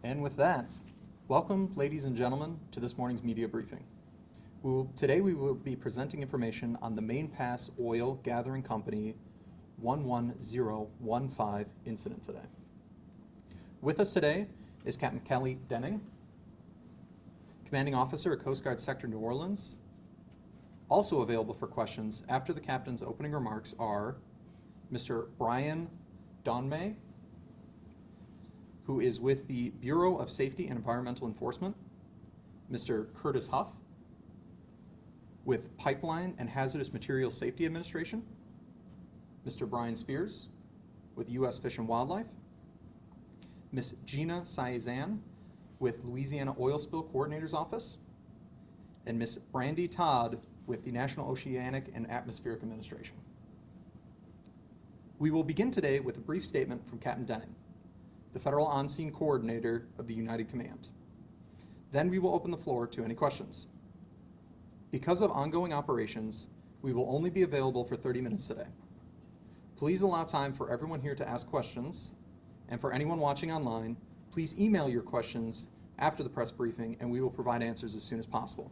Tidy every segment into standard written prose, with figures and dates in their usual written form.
And with that, welcome, ladies and gentlemen, to this morning's media briefing. Today we will be presenting information on the Main Pass Oil Gathering Company 11015 incident today. With us today is Captain Kelly Denning, Commanding Officer at Coast Guard Sector New Orleans. Also available for questions after the captain's opening remarks are Mr. Brian Donmay, who is with the Bureau of Safety and Environmental Enforcement, Mr. Curtis Huff, with Pipeline and Hazardous Materials Safety Administration, Mr. Brian Spears, with U.S. Fish and Wildlife, Ms. Gina Saizan, with Louisiana Oil Spill Coordinator's Office, and Ms. Brandy Todd, with the National Oceanic and Atmospheric Administration. We will begin today with a brief statement from Captain Denning, the Federal On-Scene Coordinator of the United Command. Then we will open the floor to any questions. Because of ongoing operations, we will only be available for 30 minutes today. Please allow time for everyone here to ask questions, and for anyone watching online, please email your questions after the press briefing and we will provide answers as soon as possible.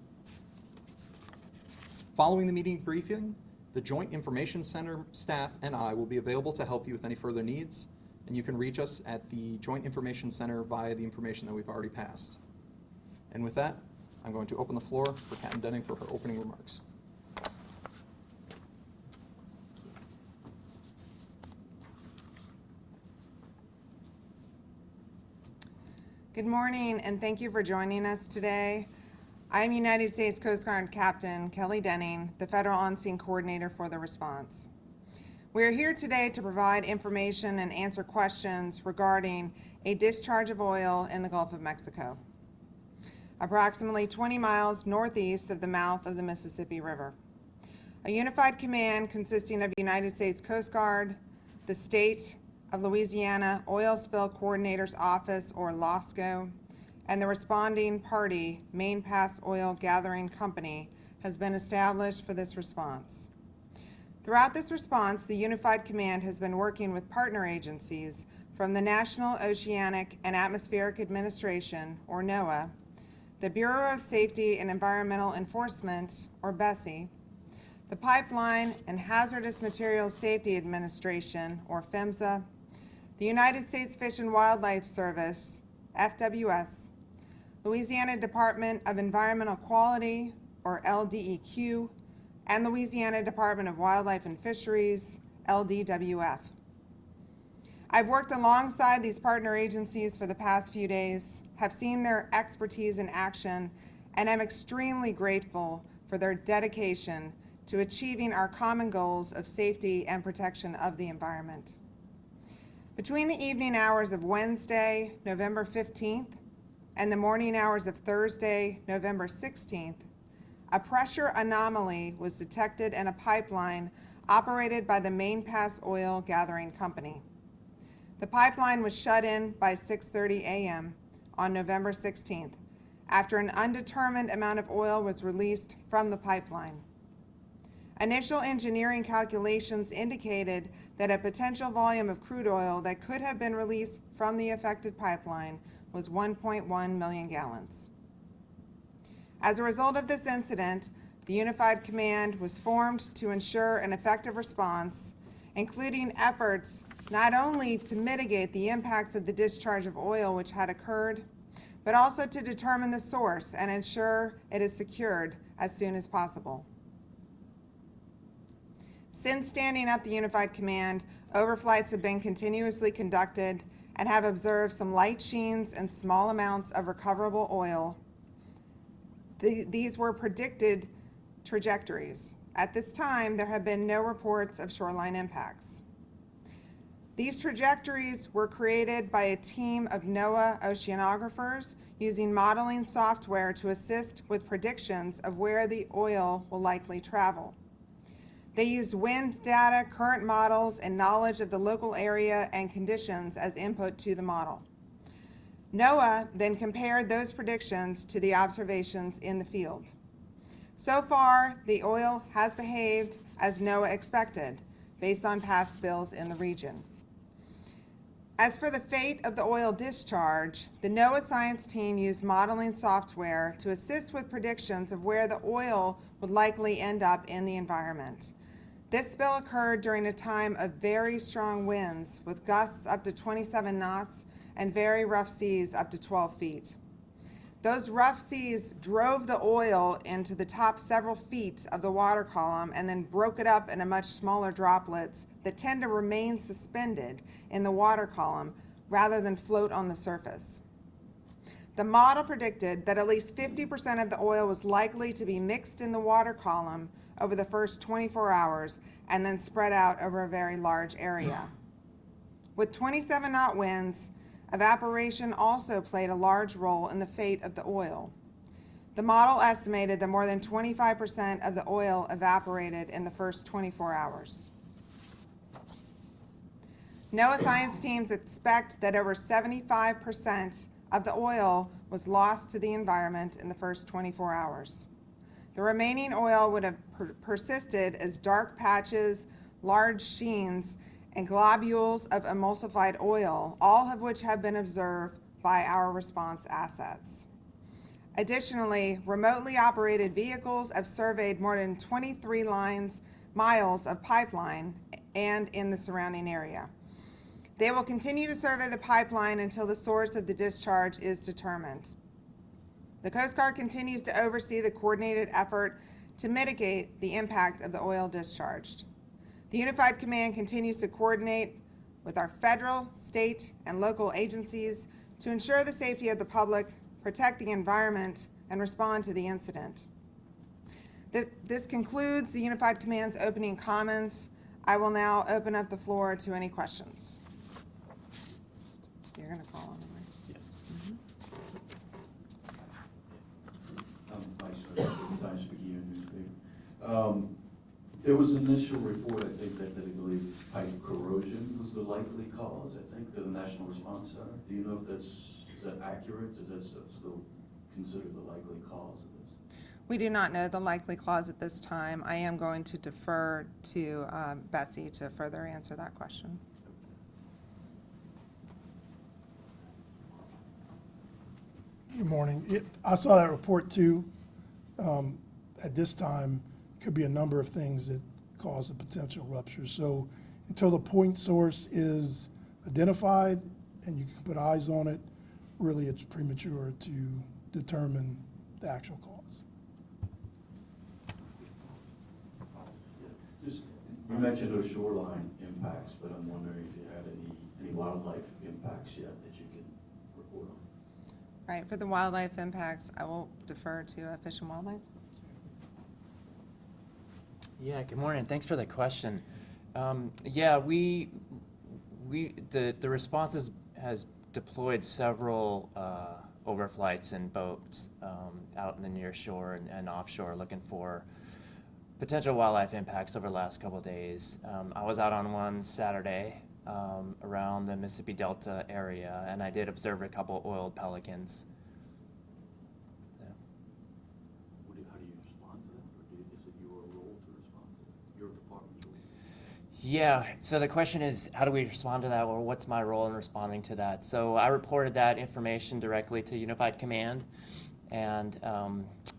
Following the meeting briefing, the Joint Information Center staff and I will be available to help you with any further needs, and you can reach us at the Joint Information Center via the information that we've already passed. And with that, I'm going to open the floor for Captain Denning for her opening remarks. Good morning, and thank you for joining us today. I'm United States Coast Guard Captain Kelly Denning, the Federal On-Scene Coordinator for the response. We are here today to provide information and answer questions regarding a discharge of oil in the Gulf of Mexico, approximately 20 miles northeast of the mouth of the Mississippi River. A unified command consisting of United States Coast Guard, the State of Louisiana Oil Spill Coordinator's Office, or LOSCO, and the responding party, Main Pass Oil Gathering Company, has been established for this response. Throughout this response, the Unified Command has been working with partner agencies from the National Oceanic and Atmospheric Administration, or NOAA, the Bureau of Safety and Environmental Enforcement, or BSEE, the Pipeline and Hazardous Materials Safety Administration, or PHMSA, the United States Fish and Wildlife Service, FWS, Louisiana Department of Environmental Quality, or LDEQ, and Louisiana Department of Wildlife and Fisheries, LDWF. I've worked alongside these partner agencies for the past few days, have seen their expertise in action, and I'm extremely grateful for their dedication to achieving our common goals of safety and protection of the environment. Between the evening hours of Wednesday, November 15th, and the morning hours of Thursday, November 16th, a pressure anomaly was detected in a pipeline operated by the Main Pass Oil Gathering Company. The pipeline was shut in by 6:30 a.m. on November 16th after an undetermined amount of oil was released from the pipeline. Initial engineering calculations indicated that a potential volume of crude oil that could have been released from the affected pipeline was 1.1 million gallons. As a result of this incident, the Unified Command was formed to ensure an effective response, including efforts not only to mitigate the impacts of the discharge of oil which had occurred, but also to determine the source and ensure it is secured as soon as possible. Since standing up the Unified Command, overflights have been continuously conducted and have observed some light sheens and small amounts of recoverable oil. These were predicted trajectories. At this time, there have been no reports of shoreline impacts. These trajectories were created by a team of NOAA oceanographers using modeling software to assist with predictions of where the oil will likely travel. They used wind data, current models, and knowledge of the local area and conditions as input to the model. NOAA then compared those predictions to the observations in the field. So far, the oil has behaved as NOAA expected, based on past spills in the region. As for the fate of the oil discharge, the NOAA science team used modeling software to assist with predictions of where the oil would likely end up in the environment. This spill occurred during a time of very strong winds with gusts up to 27 knots and very rough seas up to 12 feet. Those rough seas drove the oil into the top several feet of the water column and then broke it up into much smaller droplets that tend to remain suspended in the water column rather than float on the surface. The model predicted that at least 50% of the oil was likely to be mixed in the water column over the first 24 hours and then spread out over a very large area. With 27-knot winds, evaporation also played a large role in the fate of the oil. The model estimated that more than 25% of the oil evaporated in the first 24 hours. NOAA science teams expect that over 75% of the oil was lost to the environment in the first 24 hours. The remaining oil would have persisted as dark patches, large sheens, and globules of emulsified oil, all of which have been observed by our response assets. Additionally, remotely operated vehicles have surveyed more than 23 miles of pipeline and in the surrounding area. They will continue to survey the pipeline until the source of the discharge is determined. The Coast Guard continues to oversee the coordinated effort to mitigate the impact of the oil discharged. The Unified Command continues to coordinate with our federal, state, and local agencies to ensure the safety of the public, protect the environment, and respond to the incident. This concludes the Unified Command's opening comments. I will now open up the floor to any questions. You're going to call on them, right? Yes. Science Speaking newspaper. There was an initial report, I think, that I believe pipe corrosion was the likely cause, I think, to the National Response Center. Do you know if is that accurate? Is that still considered the likely cause of this? We do not know the likely cause at this time. I am going to defer to Betsy to further answer that question. Good morning. I saw that report too. At this time, could be a number of things that cause a potential rupture. So until the point source is identified and you can put eyes on it, really it's premature to determine the actual cause. Just, you mentioned those shoreline impacts, but I'm wondering if you had any wildlife impacts yet that you can report on. Right, for the wildlife impacts, I will defer to Fish and Wildlife. Yeah, good morning. Thanks for the question. Yeah, the response has deployed several overflights and boats out in the near shore and offshore looking for potential wildlife impacts over the last couple of days. I was out on one Saturday around the Mississippi Delta area, and I did observe a couple oiled pelicans. How do you respond to that? Or is it your role to respond to that? Your department's role? Yeah, so the question is, how do we respond to that, or what's my role in responding to that? So I reported that information directly to Unified Command, and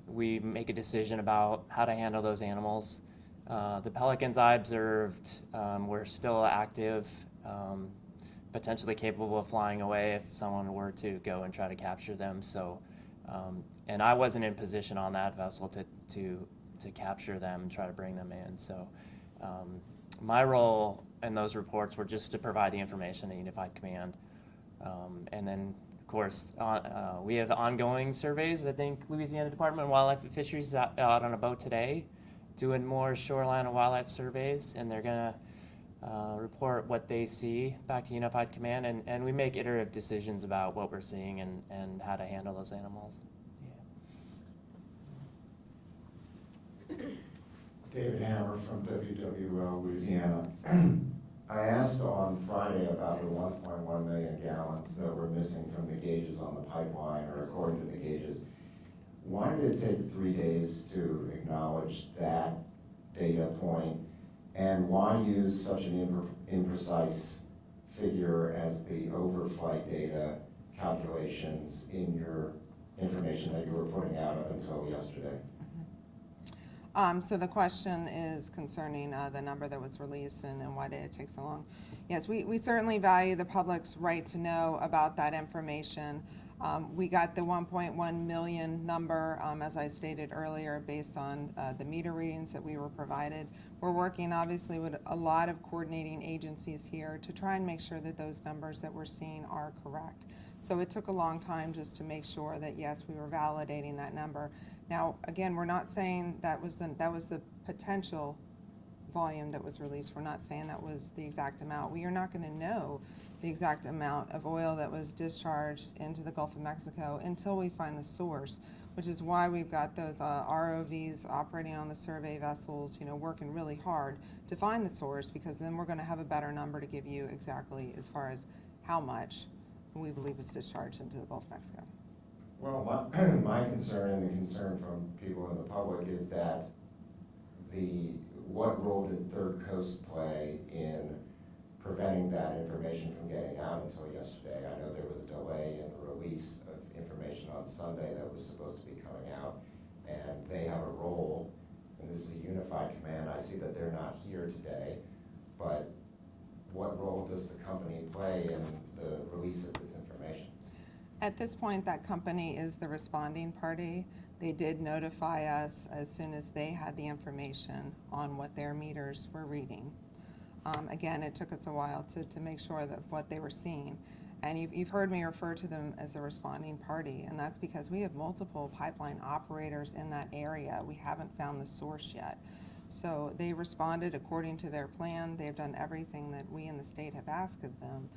we make a decision about how to handle those animals. The pelicans I observed were still active, potentially capable of flying away if someone were to go and try to capture them. So, and I wasn't in position on that vessel to capture them and try to bring them in. So my role in those reports were just to provide the information to Unified Command. And then, of course, we have ongoing surveys. I think Louisiana Department of Wildlife and Fisheries is out on a boat today doing more shoreline and wildlife surveys, and they're going to report what they see back to Unified Command, and we make iterative decisions about what we're seeing and how to handle those animals. Yeah. David Hammer from WWL, Louisiana. I asked on Friday about the 1.1 million gallons that were missing from the gauges on the pipeline, or according to the gauges. Why did it take 3 days to acknowledge that data point? And why use such an imprecise figure as the overflight data calculations in your information that you were putting out up until yesterday? So the question is concerning the number that was released and why did it take so long? Yes, we certainly value the public's right to know about that information. We got the 1.1 million number, as I stated earlier, based on the meter readings that we were provided. We're working obviously with a lot of coordinating agencies here to try and make sure that those numbers that we're seeing are correct. So it took a long time just to make sure that, yes, we were validating that number. Now, again, we're not saying that was the potential volume that was released. We're not saying that was the exact amount. We are not going to know the exact amount of oil that was discharged into the Gulf of Mexico until we find the source, which is why we've got those ROVs operating on the survey vessels, working really hard to find the source, because then we're going to have a better number to give you exactly as far as how much we believe was discharged into the Gulf of Mexico. Well, my concern and the concern from people in the public is that what role did Third Coast play in preventing that information from getting out until yesterday? I know there was a delay in the release of information on Sunday that was supposed to be coming out, and they have a role, and this is a unified command. I see that they're not here today, but what role does the company play in the release of this information? At this point, that company is the responding party. They did notify us as soon as they had the information on what their meters were reading. Again, it took us a while to make sure that what they were seeing. And you've heard me refer to them as a responding party, and that's because we have multiple pipeline operators in that area. We haven't found the source yet. So they responded according to their plan. They've done everything that we in the state have asked of them,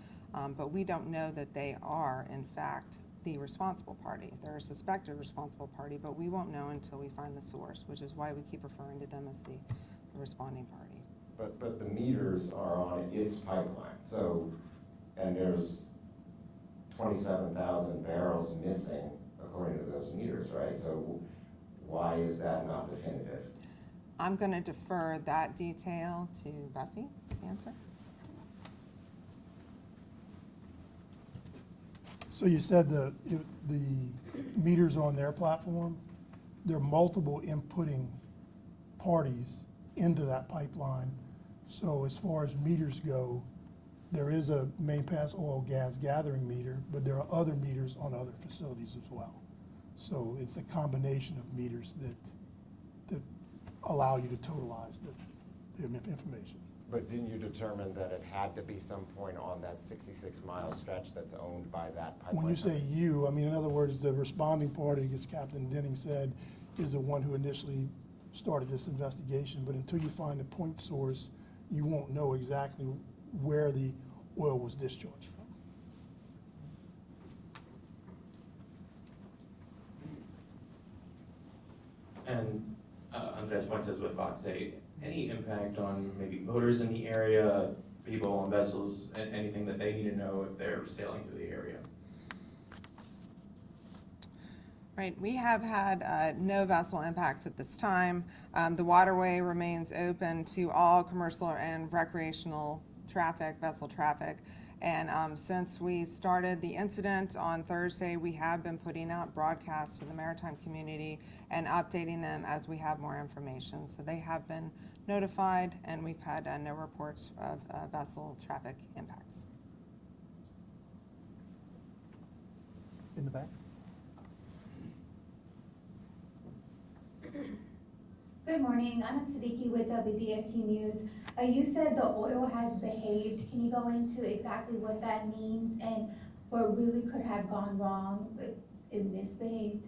but we don't know that they are, in fact, the responsible party. They're a suspected responsible party, but we won't know until we find the source, which is why we keep referring to them as the responding party. But the meters are on its pipeline, so, and there's 27,000 barrels missing according to those meters, right? So why is that not definitive? I'm going to defer that detail to Bessie to answer. So you said the meters on their platform, there are multiple inputting parties into that pipeline. So as far as meters go, there is a main pass oil gas gathering meter, but there are other meters on other facilities as well. So it's a combination of meters that allow you to totalize the information. But didn't you determine that it had to be some point on that 66-mile stretch that's owned by that pipeline? When you say you, I mean, in other words, the responding party, as Captain Denning said, is the one who initially started this investigation. But until you find a point source, you won't know exactly where the oil was discharged from. And Andres Fuentes with Fox 8, any impact on maybe motors in the area, people on vessels, anything that they need to know if they're sailing through the area? Right, we have had no vessel impacts at this time. The waterway remains open to all commercial and recreational traffic, vessel traffic. And since we started the incident on Thursday, we have been putting out broadcasts to the maritime community and updating them as we have more information. So they have been notified, and we've had no reports of vessel traffic impacts. In the back. Good morning, I'm Siddiqui with WDSU News. You said the oil has behaved. Can you go into exactly what that means and what really could have gone wrong if it misbehaved?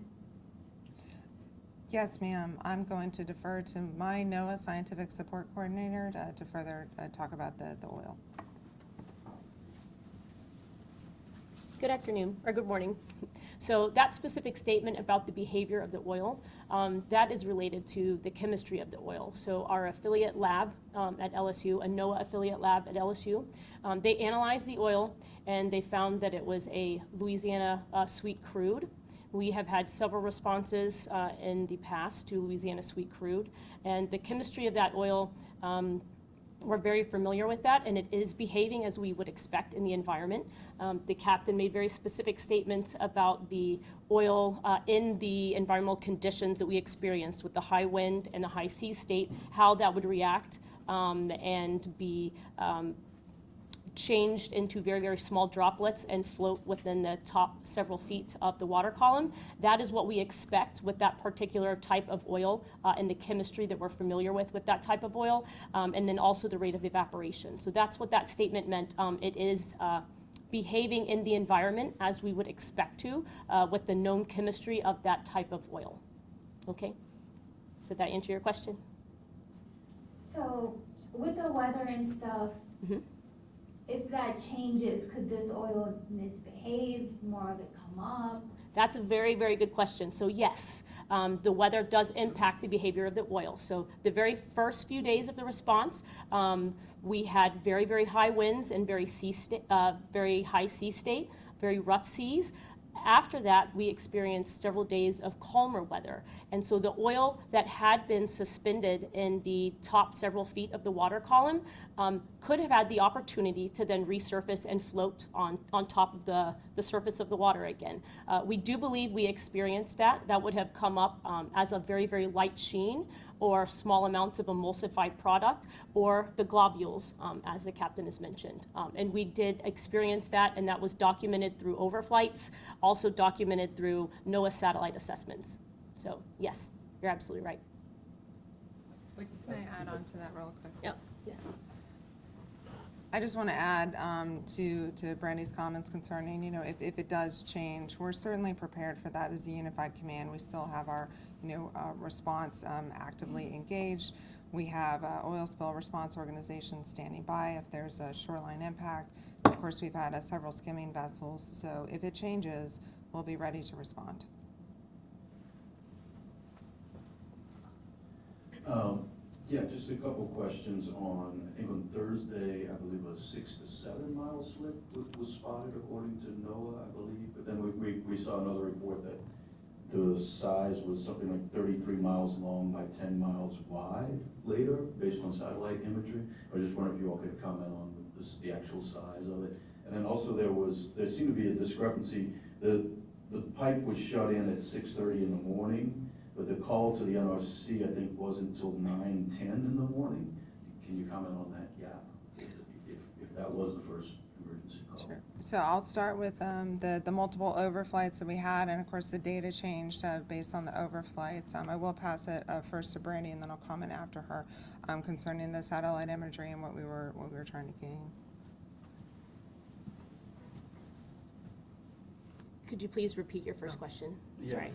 Yes, ma'am. I'm going to defer to my NOAA Scientific Support Coordinator to further talk about the oil. Good afternoon, or good morning. So that specific statement about the behavior of the oil, that is related to the chemistry of the oil. So our affiliate lab at LSU, a NOAA affiliate lab at LSU, they analyzed the oil and they found that it was a Louisiana sweet crude. We have had several responses in the past to Louisiana sweet crude, and the chemistry of that oil We're very familiar with that, and it is behaving as we would expect in the environment. The captain made very specific statements about the oil in the environmental conditions that we experienced with the high wind and the high sea state, how that would react and be changed into very, very small droplets and float within the top several feet of the water column. That is what we expect with that particular type of oil and the chemistry that we're familiar with that type of oil, and then also the rate of evaporation. So that's what that statement meant. It is behaving in the environment as we would expect to with the known chemistry of that type of oil. Okay? Did that answer your question? So with the weather and stuff, Mm-hmm. if that changes, could this oil misbehave, more of it come up? That's a very, very good question. So yes, the weather does impact the behavior of the oil. So the very first few days of the response, we had very, very high winds and very high sea state, very rough seas. After that, we experienced several days of calmer weather. And so the oil that had been suspended in the top several feet of the water column could have had the opportunity to then resurface and float on top of the surface of the water again. We do believe we experienced that. That would have come up as a very, very light sheen or small amounts of emulsified product or the globules, as the captain has mentioned. And we did experience that, and that was documented through overflights, also documented through NOAA satellite assessments. So yes, you're absolutely right. Can I add on to that real quick? Yep, yes. I just want to add to Brandy's comments concerning, if it does change, we're certainly prepared for that as a unified command. We still have our, response actively engaged. We have oil spill response organizations standing by if there's a shoreline impact. Of course, we've had several skimming vessels, so if it changes, we'll be ready to respond. Yeah, just a couple questions on, I think on Thursday, I believe a 6 to 7 mile slip was spotted according to NOAA, I believe. But then we saw another report that the size was something like 33 miles long by 10 miles wide later, based on satellite imagery. I just wonder if you all could comment on the actual size of it. And then also there seemed to be a discrepancy. The pipe was shut in at 6:30 in the morning, but the call to the NRC, I think, wasn't until 9:10 in the morning. Can you comment on that gap, if that was the first emergency call? Sure. So I'll start with the multiple overflights that we had, and of course the data changed based on the overflights. I will pass it first to Brandy, and then I'll comment after her concerning the satellite imagery and what we were trying to gain. Could you please repeat your first question? Yeah, Sorry.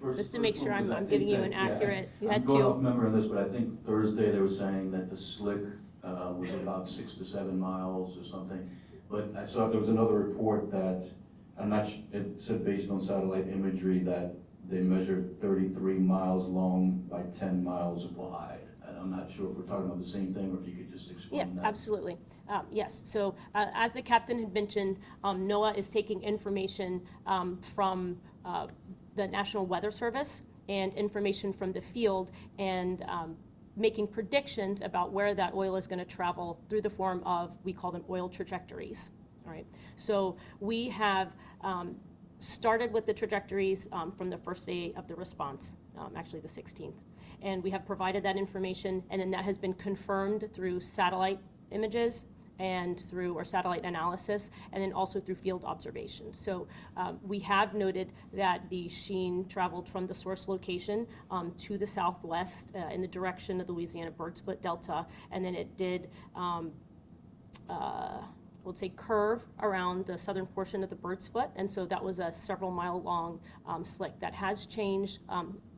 the Just to make first sure one was, I I'm think giving you that- an yeah, accurate, you I'm had going off two. memory on this, but I think Thursday they were saying that the slick was about 6 to 7 miles or something. But I saw there was another report that, it said based on satellite imagery that they measured 33 miles long by 10 miles wide. And I'm not sure if we're talking about the same thing, or if you could just Yeah, explain that. absolutely. Yes, so as the captain had mentioned, NOAA is taking information from the National Weather Service and information from the field and making predictions about where that oil is going to travel through the form of, we call them oil trajectories. All right, so we have started with the trajectories from the first day of the response, actually the 16th. And we have provided that information, and then that has been confirmed through satellite images and through our satellite analysis, and then also through field observations. So we have noted that the sheen traveled from the source location to the southwest in the direction of the Louisiana Bird's Foot Delta, and then it did we'll say curve around the southern portion of the Bird's Foot, and so that was a several mile long slick that has changed.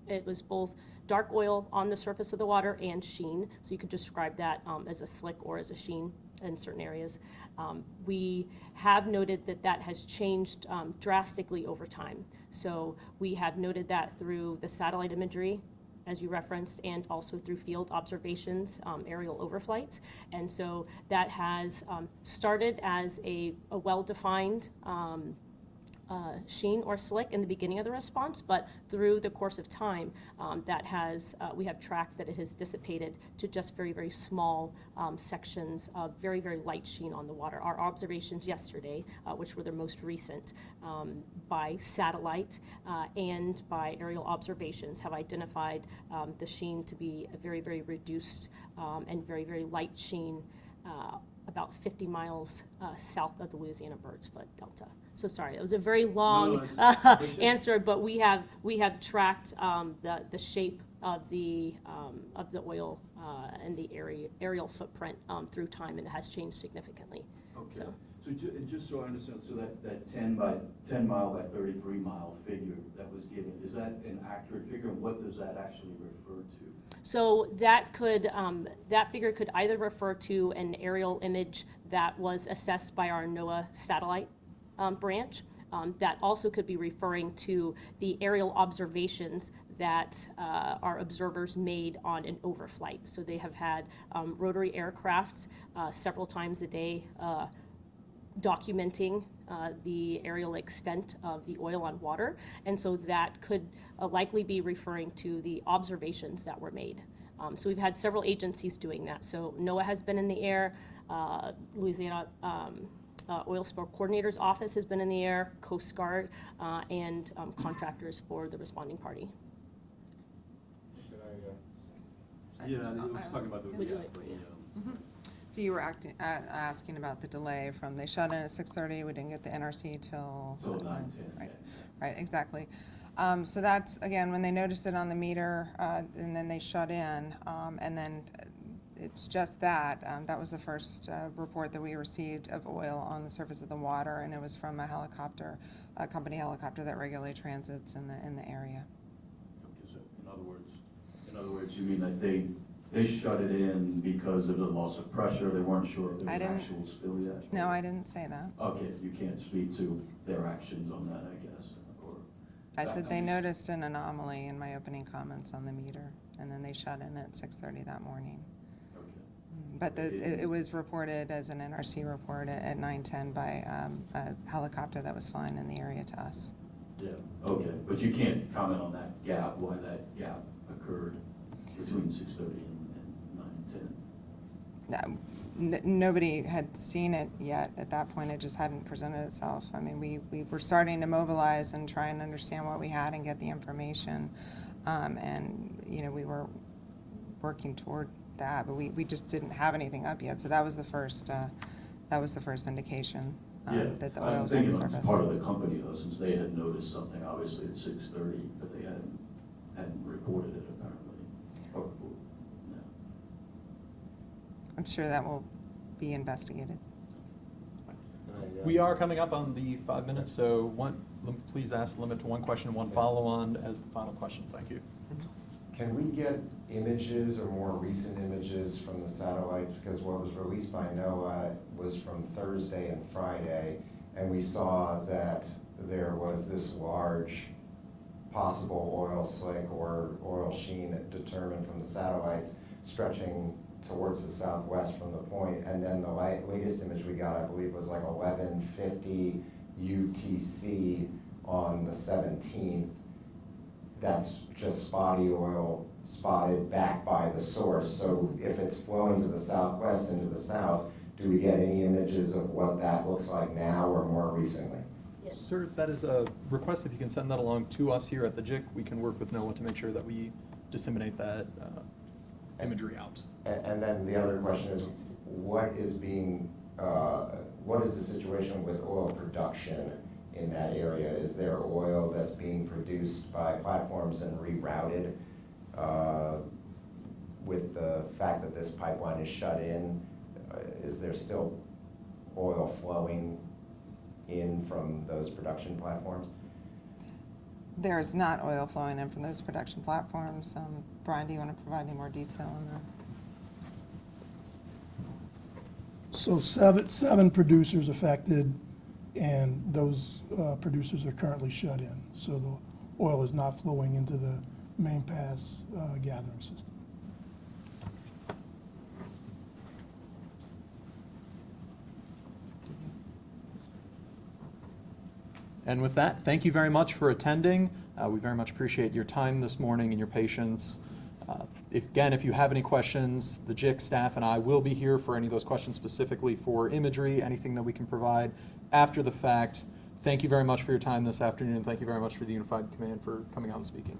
It was both dark oil on the surface of the water and sheen, so you could describe that as a slick or as a sheen in certain areas. We have noted that that has changed drastically over time. So we have noted that through the satellite imagery, as you referenced, and also through field observations, aerial overflights. And so that has started as a well-defined sheen or slick in the beginning of the response, but through the course of time, we have tracked that it has dissipated to just very, very small sections of very, very light sheen on the water. Our observations yesterday, which were the most recent, by satellite and by aerial observations, have identified the sheen to be a very, very reduced and very, very light sheen about 50 miles south of the Louisiana Bird's Foot Delta. So sorry, it was a very long answer, but we have tracked the shape of the oil and the aerial footprint through time, and it has changed significantly. Okay. So. So just so I understand, so that 10 mile by 33 mile figure that was given, is that an accurate figure? And what does that actually refer to? So that figure could either refer to an aerial image that was assessed by our NOAA satellite branch. That also could be referring to the aerial observations that our observers made on an overflight. So they have had rotary aircrafts several times a day documenting the aerial extent of the oil on water, and so that could likely be referring to the observations that were made. So we've had several agencies doing that. So NOAA has been in the air, Louisiana Oil Spill Coordinator's Office has been in the air, Coast Guard, and contractors for the responding party. Yeah, I was talking about the. Would you like, Maria? So you were asking about the delay from, they shut in at 6:30, we didn't get the NRC till? Till 9:10, Right, yeah. right, exactly. So that's, again, when they noticed it on the meter, and then they shut in, and then it's just that. That was the first report that we received of oil on the surface of the water, and it was from a helicopter, a company helicopter that regularly transits in the area. Okay, so in other words, you mean that they shut it in because of the loss of pressure? They weren't sure if there I was didn't- actual spill yet? No, I didn't say that. Okay, you can't speak to their actions on that, I guess, or? I said they mean- noticed an anomaly in my opening comments on the meter, and then they shut in at 6:30 that morning. Okay. But it was reported as an NRC report at 9:10 by a helicopter that was flying in the area to us. Yeah, okay, but you can't comment on that gap, why that gap occurred between 6:30 and 9:10? No, nobody had seen it yet at that point. It just hadn't presented itself. I mean, we were starting to mobilize and try and understand what we had and get the information. And, you know, we were working toward that, but we just didn't have anything up yet. So that was the first indication Yeah, that the oil I'm was on the thinking surface. part of the company though, since they had noticed something obviously at 6:30, but they hadn't reported it apparently. Or, no. I'm sure that will be investigated. We are coming up on the 5 minutes, so please ask, limit to one question, one follow-on as the final question. Thank you. Can we get images or more recent images from the satellites? Because what was released by NOAA was from Thursday and Friday, and we saw that there was this large possible oil slick or oil sheen determined from the satellites stretching towards the southwest from the point. And then the latest image we got, I believe, was like 11:50 UTC on the 17th. That's just spotty oil spotted back by the source. So if it's flowing to the southwest and to the south, do we get any images of what that looks like now or more recently? Yes. Sir, that is a request. If you can send that along to us here at the JIC, we can work with NOAA to make sure that we disseminate that imagery out. And then the other question is, what is the situation with oil production in that area? Is there oil that's being produced by platforms and rerouted with the fact that this pipeline is shut in? Is there still oil flowing in from those production platforms? There is not oil flowing in from those production platforms. Brian, do you want to provide any more detail on that? So seven producers affected, and those producers are currently shut in. So the oil is not flowing into the main pass gathering system. And with that, thank you very much for attending. We very much appreciate your time this morning and your patience. If you have any questions, the JIC staff and I will be here for any of those questions specifically for imagery, anything that we can provide after the fact. Thank you very much for your time this afternoon. Thank you very much for the Unified Command for coming out and speaking.